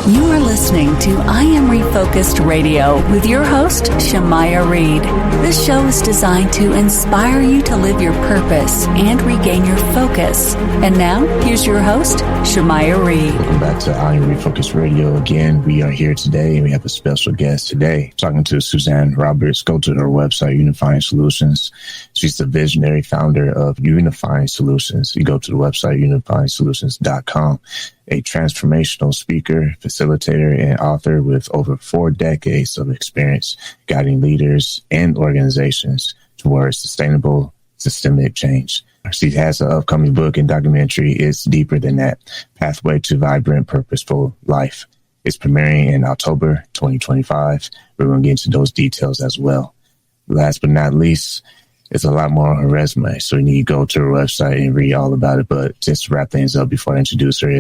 You are listening to I Am Refocused Radio with your host, Shamaya Reed. This show is designed to inspire you to live your purpose and regain your focus. And now, here's your host, Shamaya Reed. Welcome back to I Am Refocused Radio. Again, we are here today, and we have a special guest today, talking to Suzanne Roberts. Go to her website, Unifying Solutions. She's the visionary founder of Unifying Solutions. You go to the website, unifyingsolutions.com. A transformational speaker, facilitator, and author with over 4 decades of experience guiding leaders and organizations towards sustainable systemic change. She has an upcoming book and documentary, It's Deeper Than That, Pathway to Vibrant, Purposeful Life. It's premiering in October 2025. We're going to get into those details as well. Last but not least, it's a lot more on her resume, so you need to go to her website and read all about it. But just to wrap things up before I introduce her,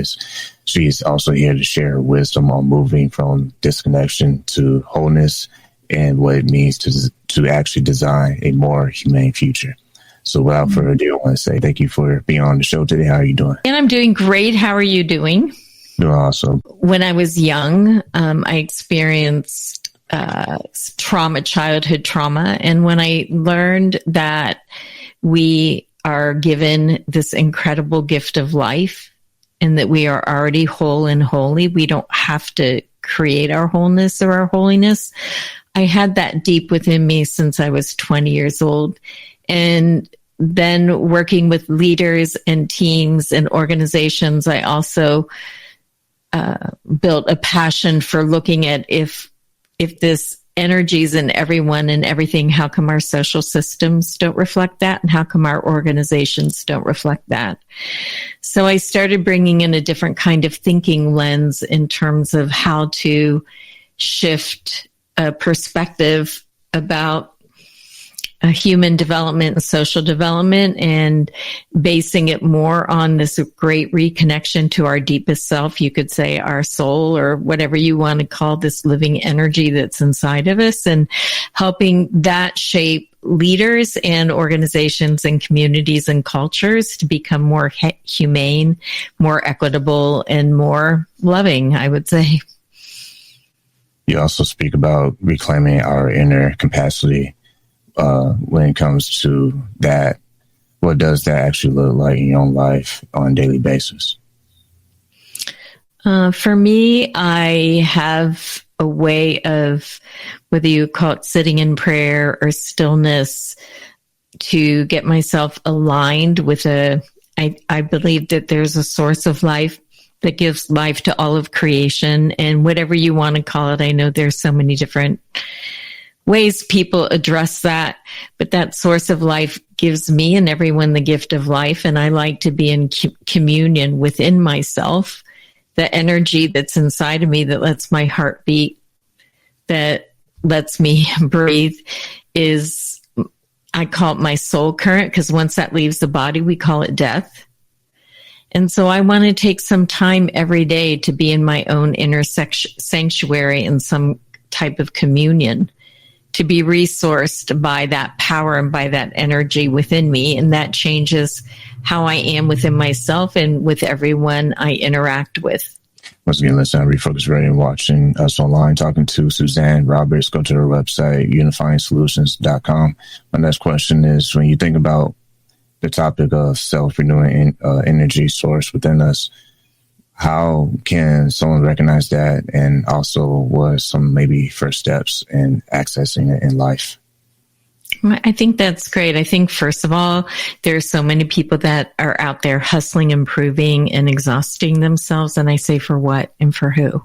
she's also here to share her wisdom on moving from disconnection to wholeness and what it means to actually design a more humane future. So without further ado, I want to say thank you for being on the show today. How are you doing? And I'm doing great. How are you doing? Doing awesome. When I was young, I experienced childhood trauma. And when I learned that we are given this incredible gift of life and that we are already whole and holy, we don't have to create our wholeness or our holiness. I had that deep within me since I was 20 years old. And then working with leaders and teams and organizations, I also built a passion for looking at if this energy's in everyone and everything, how come our social systems don't reflect that? And how come our organizations don't reflect that? So I started bringing in a different kind of thinking lens in terms of how to shift a perspective about human development and social development, and basing it more on this great reconnection to our deepest self. You could say our soul, or whatever you want to call this living energy that's inside of us, and helping that shape leaders and organizations and communities and cultures to become more humane, more equitable, and more loving, I would say. You also speak about reclaiming our inner capacity. When it comes to that, what does that actually look like in your own life on a daily basis? For me, I have a way of, whether you call it sitting in prayer or stillness, to get myself aligned with I believe that there's a source of life that gives life to all of creation, and whatever you want to call it. I know there's so many different ways people address that, but that source of life gives me and everyone the gift of life. And I like to be in communion within myself, the energy that's inside of me that lets my heart beat, that lets me breathe, is, I call it my soul current, because once that leaves the body, we call it death. And so I want to take some time every day to be in my own inner sanctuary in some type of communion, to be resourced by that power and by that energy within me. And that changes how I am within myself and with everyone I interact with. Once again, listening to Refocus Radio and watching us online, talking to Suzanne Roberts. Go to her website, unifyingsolutions.com. My next question is, when you think about the topic of self-renewing energy source within us, how can someone recognize that? And also, what are some maybe first steps in accessing it in life? I think that's great. I think, first of all, there are so many people that are out there hustling, improving, and exhausting themselves. And I say, for what and for who?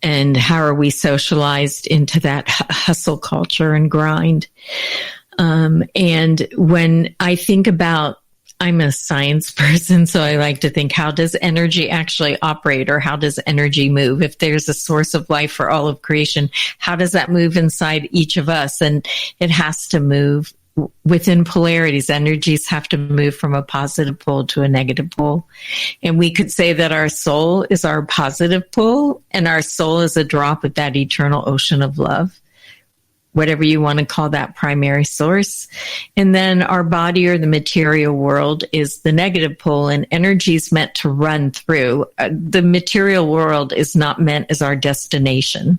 And how are we socialized into that hustle culture and grind? And when I think about, I'm a science person, so I like to think, how does energy actually operate, or how does energy move? If there's a source of life for all of creation, how does that move inside each of us? And it has to move within polarities. Energies have to move from a positive pole to a negative pole. And we could say that our soul is our positive pole, and our soul is a drop of that eternal ocean of love. whatever you want to call that primary source. And then our body or the material world is the negative pole, and energy is meant to run through. The material world is not meant as our destination.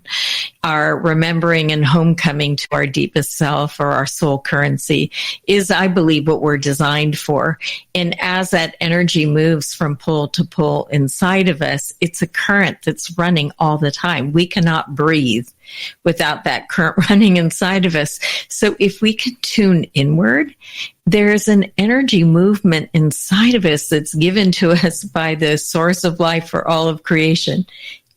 Our remembering and homecoming to our deepest self, or our soul currency, is, I believe, what we're designed for. And as that energy moves from pole to pole inside of us, it's a current that's running all the time. We cannot breathe without that current running inside of us. So if we can tune inward, there's an energy movement inside of us that's given to us by the source of life for all of creation.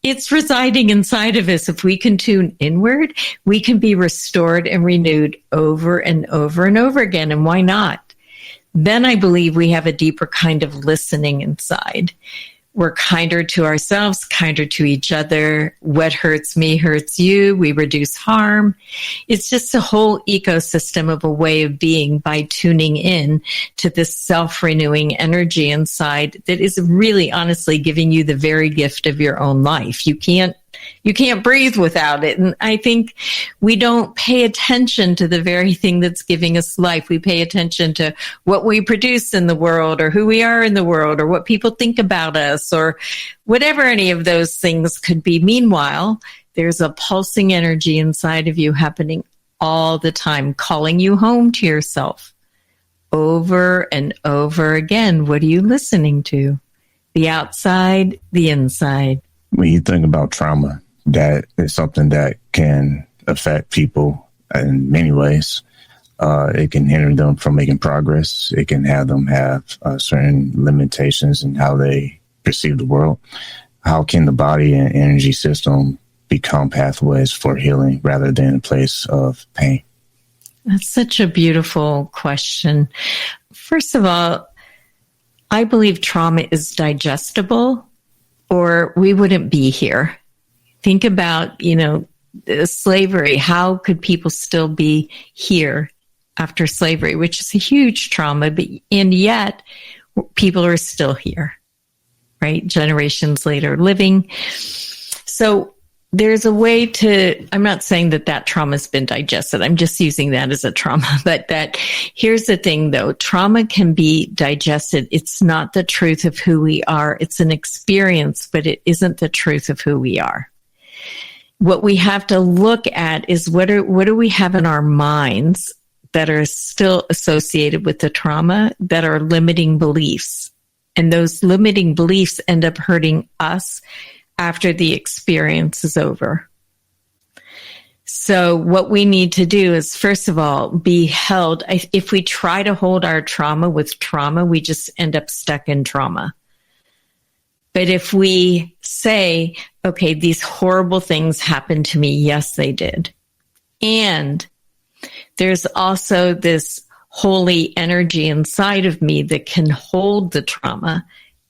It's residing inside of us. If we can tune inward, we can be restored and renewed over and over and over again. And why not? Then I believe we have a deeper kind of listening inside. We're kinder to ourselves, kinder to each other. What hurts me hurts you. We reduce harm. It's just a whole ecosystem of a way of being by tuning in to this self-renewing energy inside that is really honestly giving you the very gift of your own life. You can't breathe without it. And I think we don't pay attention to the very thing that's giving us life. We pay attention to what we produce in the world, or who we are in the world, or what people think about us, or whatever any of those things could be. Meanwhile, there's a pulsing energy inside of you happening all the time, calling you home to yourself over and over again. What are you listening to? The outside, the inside. When you think about trauma, that is something that can affect people in many ways. It can hinder them from making progress. It can have them have certain limitations in how they perceive the world. How can the body and energy system become pathways for healing rather than a place of pain? That's such a beautiful question. First of all, I believe trauma is digestible, or we wouldn't be here. Think about, slavery. How could people still be here after slavery, which is a huge trauma, and yet people are still here, right? Generations later living. So there's a way I'm not saying that trauma has been digested. I'm just using that as a trauma. But here's the thing though, trauma can be digested. It's not the truth of who we are. It's an experience, but it isn't the truth of who we are. What we have to look at is what do we have in our minds that are still associated with the trauma, that are limiting beliefs. And those limiting beliefs end up hurting us after the experience is over. So what we need to do is, first of all, be held. If we try to hold our trauma with trauma, we just end up stuck in trauma. But if we say, okay, these horrible things happened to me. Yes, they did. And there's also this holy energy inside of me that can hold the trauma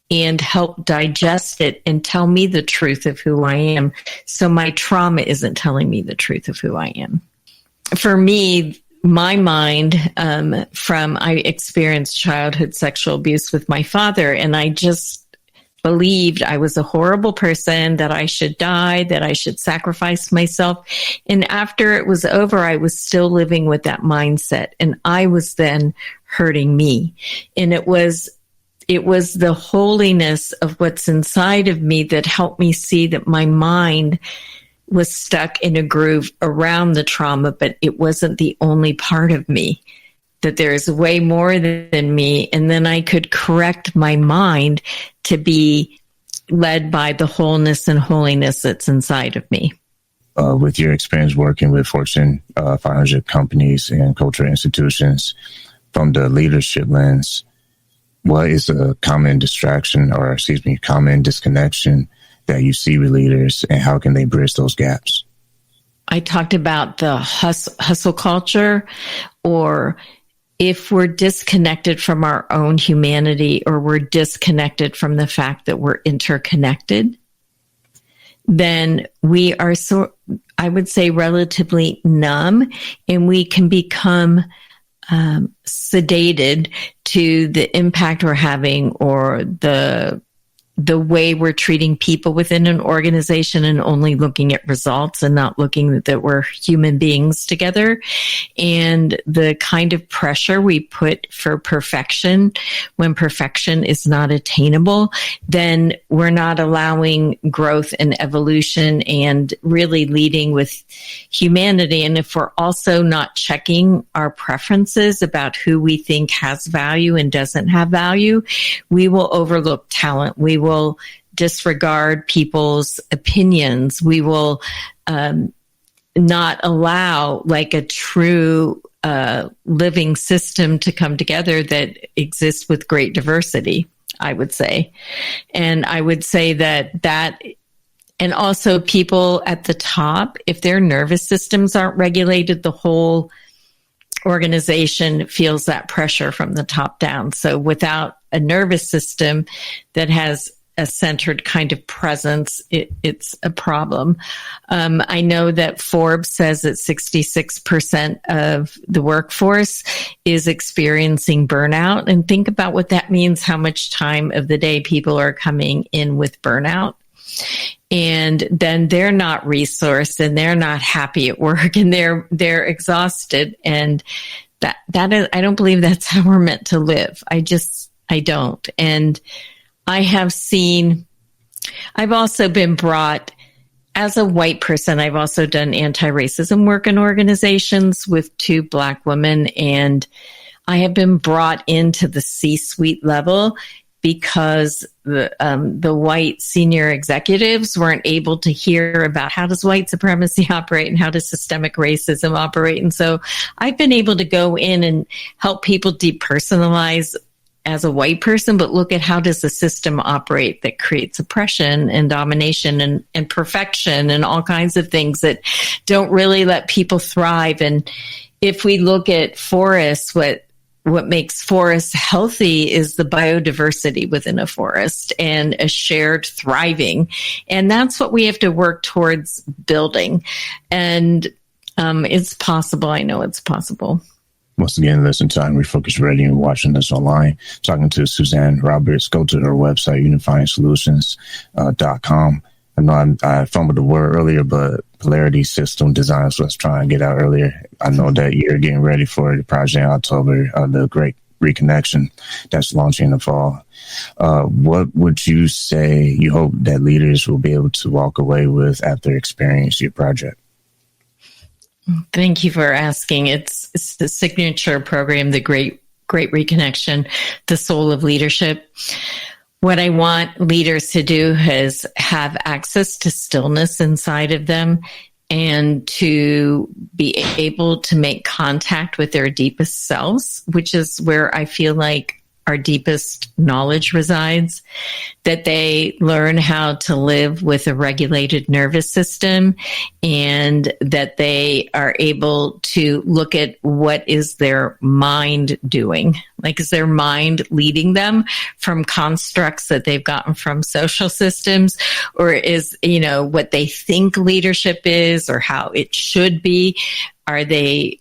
and help digest it and tell me the truth of who I am. So my trauma isn't telling me the truth of who I am. For me, my mind, I experienced childhood sexual abuse with my father, and I just believed I was a horrible person, that I should die, that I should sacrifice myself. And after it was over, I was still living with that mindset, and I was then hurting me. And it was the holiness of what's inside of me that helped me see that my mind was stuck in a groove around the trauma, but it wasn't the only part of me, that there's way more than me. And then I could correct my mind to be led by the wholeness and holiness that's inside of me. With your experience working with Fortune 500 companies and cultural institutions, from the leadership lens, what is a common common disconnection that you see with leaders, and how can they bridge those gaps? I talked about the hustle culture, or if we're disconnected from our own humanity, or we're disconnected from the fact that we're interconnected, then we are, I would say, relatively numb, and we can become sedated to the impact we're having, or the the way we're treating people within an organization and only looking at results and not looking that we're human beings together, and the kind of pressure we put for perfection when perfection is not attainable, then we're not allowing growth and evolution and really leading with humanity. And if we're also not checking our preferences about who we think has value and doesn't have value, we will overlook talent. We will disregard people's opinions. We will not allow like a true living system to come together that exists with great diversity, I would say. And I would say that and also people at the top, if their nervous systems aren't regulated, the whole organization feels that pressure from the top down. So without a nervous system that has a centered kind of presence, it's a problem. I know that Forbes says that 66% of the workforce is experiencing burnout. And think about what that means, how much time of the day people are coming in with burnout. And then they're not resourced and they're not happy at work and they're exhausted. And that is, I don't believe that's how we're meant to live. I don't. And I've also been brought, as a white person, I've also done anti-racism work in organizations with 2 Black women, and I have been brought into the C-suite level because the white senior executives weren't able to hear about how does white supremacy operate and how does systemic racism operate. And so I've been able to go in and help people depersonalize as a white person, but look at how does the system operate that creates oppression and domination and perfection and all kinds of things that don't really let people thrive. And if we look at forests, what makes forests healthy is the biodiversity within a forest and a shared thriving. And that's what we have to work towards building. And it's possible. I know it's possible. Once again, listen to Refocus Radio and watching us online. Talking to Suzanne Roberts. Go to her website, UnifyingSolutions.com. I know I fumbled the word earlier, but Polarity System Design is what I was trying to get out earlier. I know that you're getting ready for the project in October, the Great Reconnection that's launching in the fall. What would you say you hope that leaders will be able to walk away with after experiencing your project? Thank you for asking. It's the signature program, the Great Reconnection, the soul of leadership. What I want leaders to do is have access to stillness inside of them and to be able to make contact with their deepest selves, which is where I feel like our deepest knowledge resides, that they learn how to live with a regulated nervous system, and that they are able to look at what is their mind doing. Like, is their mind leading them from constructs that they've gotten from social systems, or is, what they think leadership is or how it should be? Are they,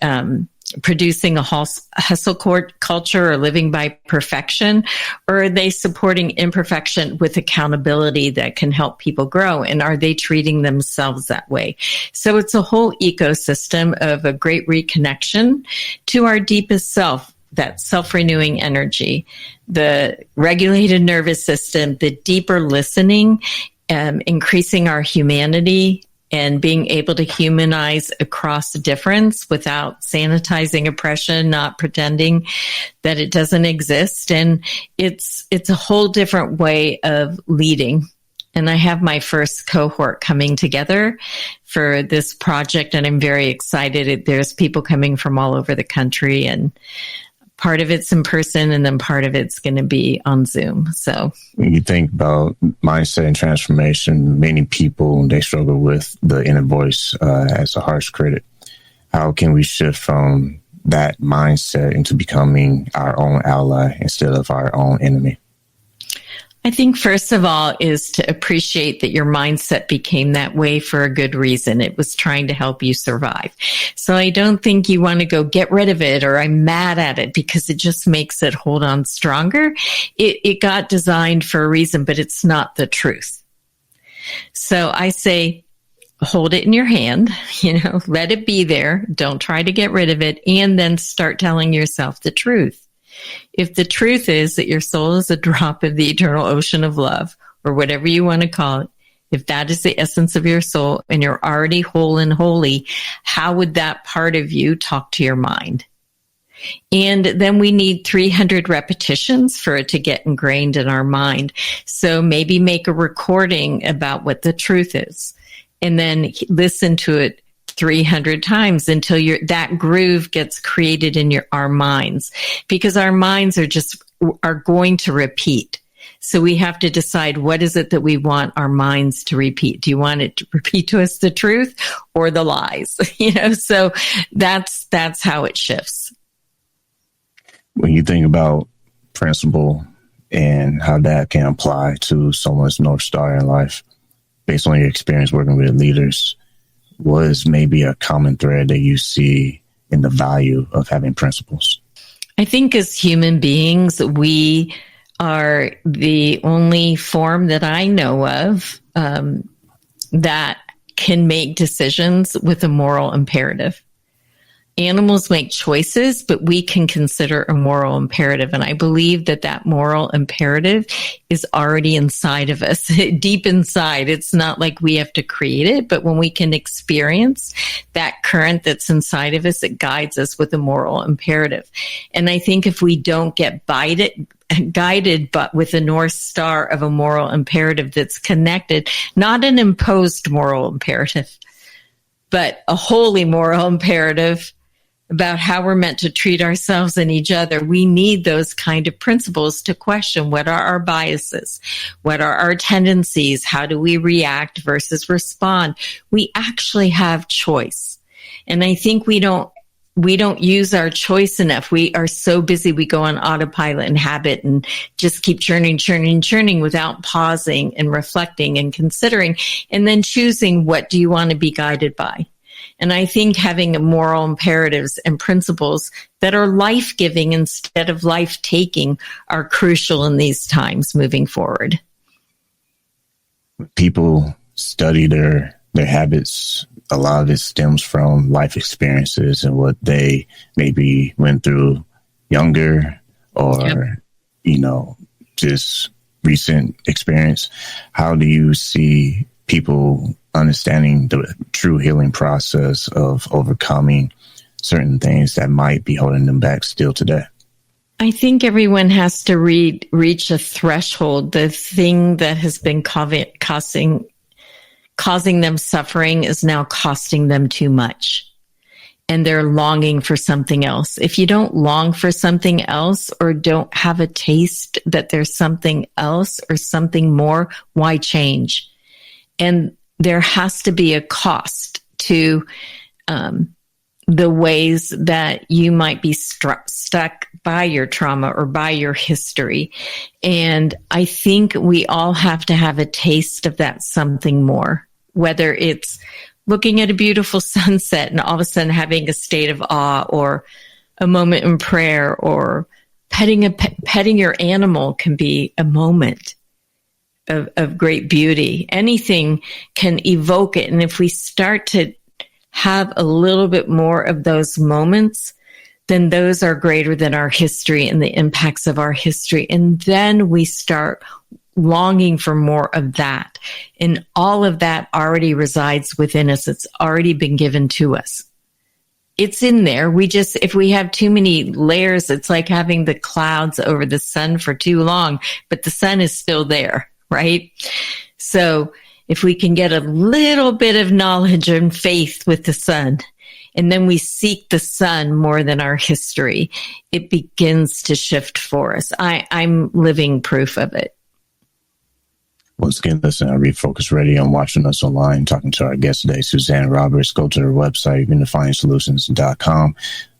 producing a hustle culture or living by perfection, or are they supporting imperfection with accountability that can help people grow? And are they treating themselves that way? So it's a whole ecosystem of a great reconnection to our deepest self, that self-renewing energy, the regulated nervous system, the deeper listening, increasing our humanity, and being able to humanize across difference without sanitizing oppression, not pretending that it doesn't exist. And it's a whole different way of leading. And I have my first cohort coming together for this project, and I'm very excited. There's people coming from all over the country, and part of it's in person, and then part of it's going to be on Zoom. So when you think about mindset and transformation, many people, they struggle with the inner voice as a harsh critic. How can we shift from that mindset into becoming our own ally instead of our own enemy? I think first of all is to appreciate that your mindset became that way for a good reason. It was trying to help you survive. So I don't think you want to go get rid of it or I'm mad at it because it just makes it hold on stronger. It got designed for a reason, but it's not the truth. So I say, hold it in your hand, let it be there. Don't try to get rid of it. And then start telling yourself the truth. If the truth is that your soul is a drop of the eternal ocean of love, or whatever you want to call it, if that is the essence of your soul and you're already whole and holy, how would that part of you talk to your mind? And then we need 300 repetitions for it to get ingrained in our mind. So maybe make a recording about what the truth is and then listen to it 300 times until that groove gets created in our minds, because our minds are going to repeat. So we have to decide, what is it that we want our minds to repeat? Do you want it to repeat to us the truth or the lies? So that's how it shifts. When you think about principle and how that can apply to someone's North Star in life, based on your experience working with leaders, what is maybe a common thread that you see in the value of having principles? I think as human beings, we are the only form that I know of that can make decisions with a moral imperative. Animals make choices, but we can consider a moral imperative. And I believe that moral imperative is already inside of us, deep inside. It's not like we have to create it, but when we can experience that current that's inside of us, it guides us with a moral imperative. And I think if we don't get guided, but with a North Star of a moral imperative that's connected, not an imposed moral imperative, but a holy moral imperative about how we're meant to treat ourselves and each other, we need those kind of principles to question what are our biases, what are our tendencies, how do we react versus respond. We actually have choice. And I think we don't use our choice enough. We are so busy, we go on autopilot and habit and just keep churning without pausing and reflecting and considering and then choosing, what do you want to be guided by? And I think having moral imperatives and principles that are life-giving instead of life-taking are crucial in these times moving forward. People study their habits. A lot of it stems from life experiences and what they maybe went through younger or, just recent experience. How do you see people understanding the true healing process of overcoming certain things that might be holding them back still today? I think everyone has to reach a threshold. The thing that has been causing them suffering is now costing them too much. And they're longing for something else. If you don't long for something else or don't have a taste that there's something else or something more, why change? And there has to be a cost to the ways that you might be stuck by your trauma or by your history. And I think we all have to have a taste of that something more, whether it's looking at a beautiful sunset and all of a sudden having a state of awe, or a moment in prayer, or petting your animal can be a moment of great beauty. Anything can evoke it. And if we start to have a little bit more of those moments, then those are greater than our history and the impacts of our history. And then we start longing for more of that. And all of that already resides within us. It's already been given to us. It's in there. If we have too many layers, it's like having the clouds over the sun for too long, but the sun is still there, right? So if we can get a little bit of knowledge and faith with the sun, and then we seek the sun more than our history, it begins to shift for us. I'm living proof of it. Once again, listen to Refocus Radio and watching us online, talking to our guest today, Suzanne Roberts. Go to her website, UnifyingSolutions.com.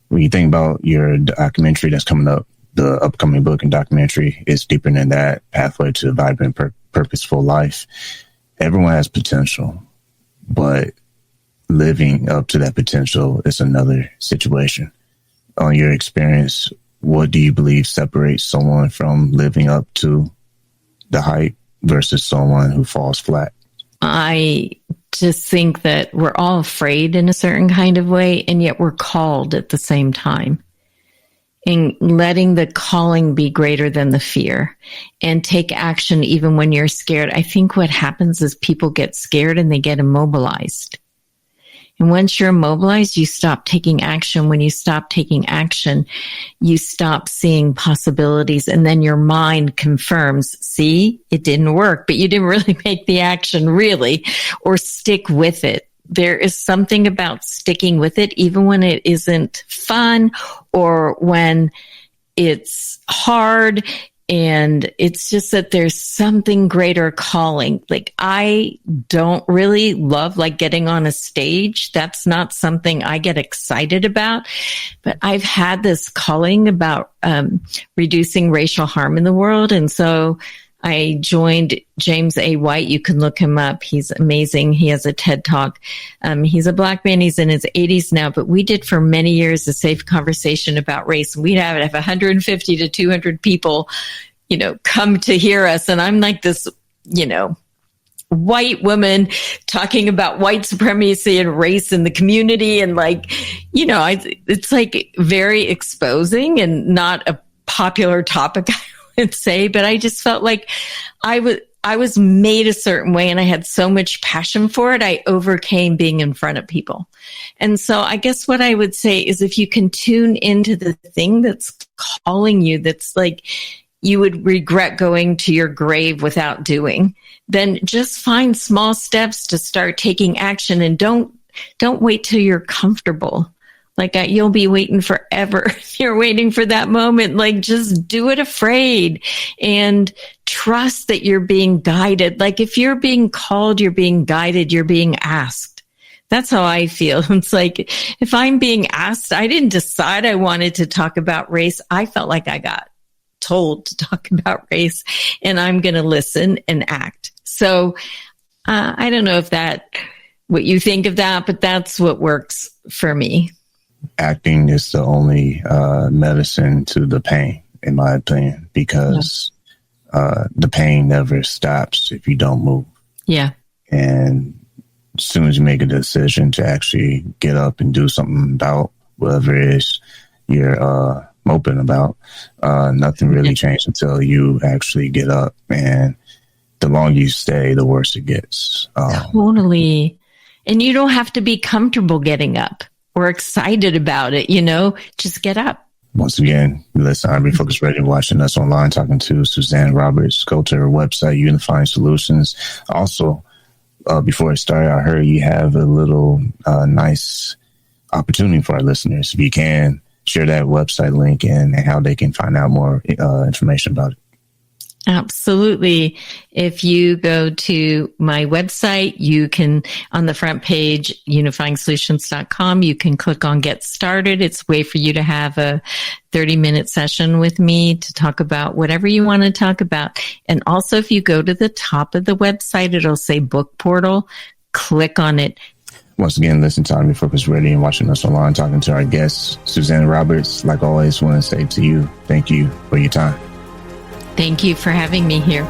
When you think about your documentary that's coming up the upcoming book and documentary is deeper than that. Pathway to a Vibrant, Purposeful Life. Everyone has potential, but living up to that potential is another situation. On your experience, what do you believe separates someone from living up to the hype versus someone who falls flat? I just think that we're all afraid in a certain kind of way, and yet we're called at the same time. And letting the calling be greater than the fear and take action even when you're scared. I think what happens is people get scared and they get immobilized. And once you're immobilized, you stop taking action. When you stop taking action, you stop seeing possibilities. And then your mind confirms, see, it didn't work, but you didn't really make the action really, or stick with it. There is something about sticking with it, even when it isn't fun or when it's hard. And it's just that there's something greater calling. Like, I don't really love like getting on a stage. That's not something I get excited about. But I've had this calling about reducing racial harm in the world. And so I joined James A. White. You can look him up. He's amazing. He has a TED Talk. He's a Black man. He's in his 80s now, but we did for many years a safe conversation about race. We'd have 150 to 200 people, come to hear us. And I'm like this, white woman talking about white supremacy and race in the community. And it's like very exposing and not a popular topic, and say, but I just felt like I was made a certain way and I had so much passion for it. I overcame being in front of people. And so I guess what I would say is if you can tune into the thing that's calling you, that's like you would regret going to your grave without doing, then just find small steps to start taking action, and don't wait till you're comfortable. Like, you'll be waiting forever. You're waiting for that moment. Like, just do it afraid and trust that you're being guided. Like, if you're being called, you're being guided, you're being asked. That's how I feel. It's like, if I'm being asked, I didn't decide I wanted to talk about race. I felt like I got told to talk about race, and I'm going to listen and act. So I don't know if what you think of that, but that's what works for me. Acting is the only medicine to the pain, in my opinion, because the pain never stops if you don't move. Yeah. And as soon as you make a decision to actually get up and do something about whatever it is you're moping about, nothing really changes until you actually get up. And the longer you stay, the worse it gets. Totally. And you don't have to be comfortable getting up or excited about it, just get up. Once again, listen, I'm Refocus Radio, watching us online, talking to Suzanne Roberts. Go to her website, Unifying Solutions. Also, before I start, I heard you have a little nice opportunity for our listeners. If you can, share that website link and how they can find out more information about it. Absolutely. If you go to my website, you can, on the front page, unifyingsolutions.com, you can click on Get Started. It's a way for you to have a 30-minute session with me to talk about whatever you want to talk about. And also, if you go to the top of the website, it'll say Book Portal. Click on it. Once again, listen to Refocus Radio and watching us online, talking to our guest, Suzanne Roberts. Like always, want to say to you, thank you for your time. Thank you for having me here.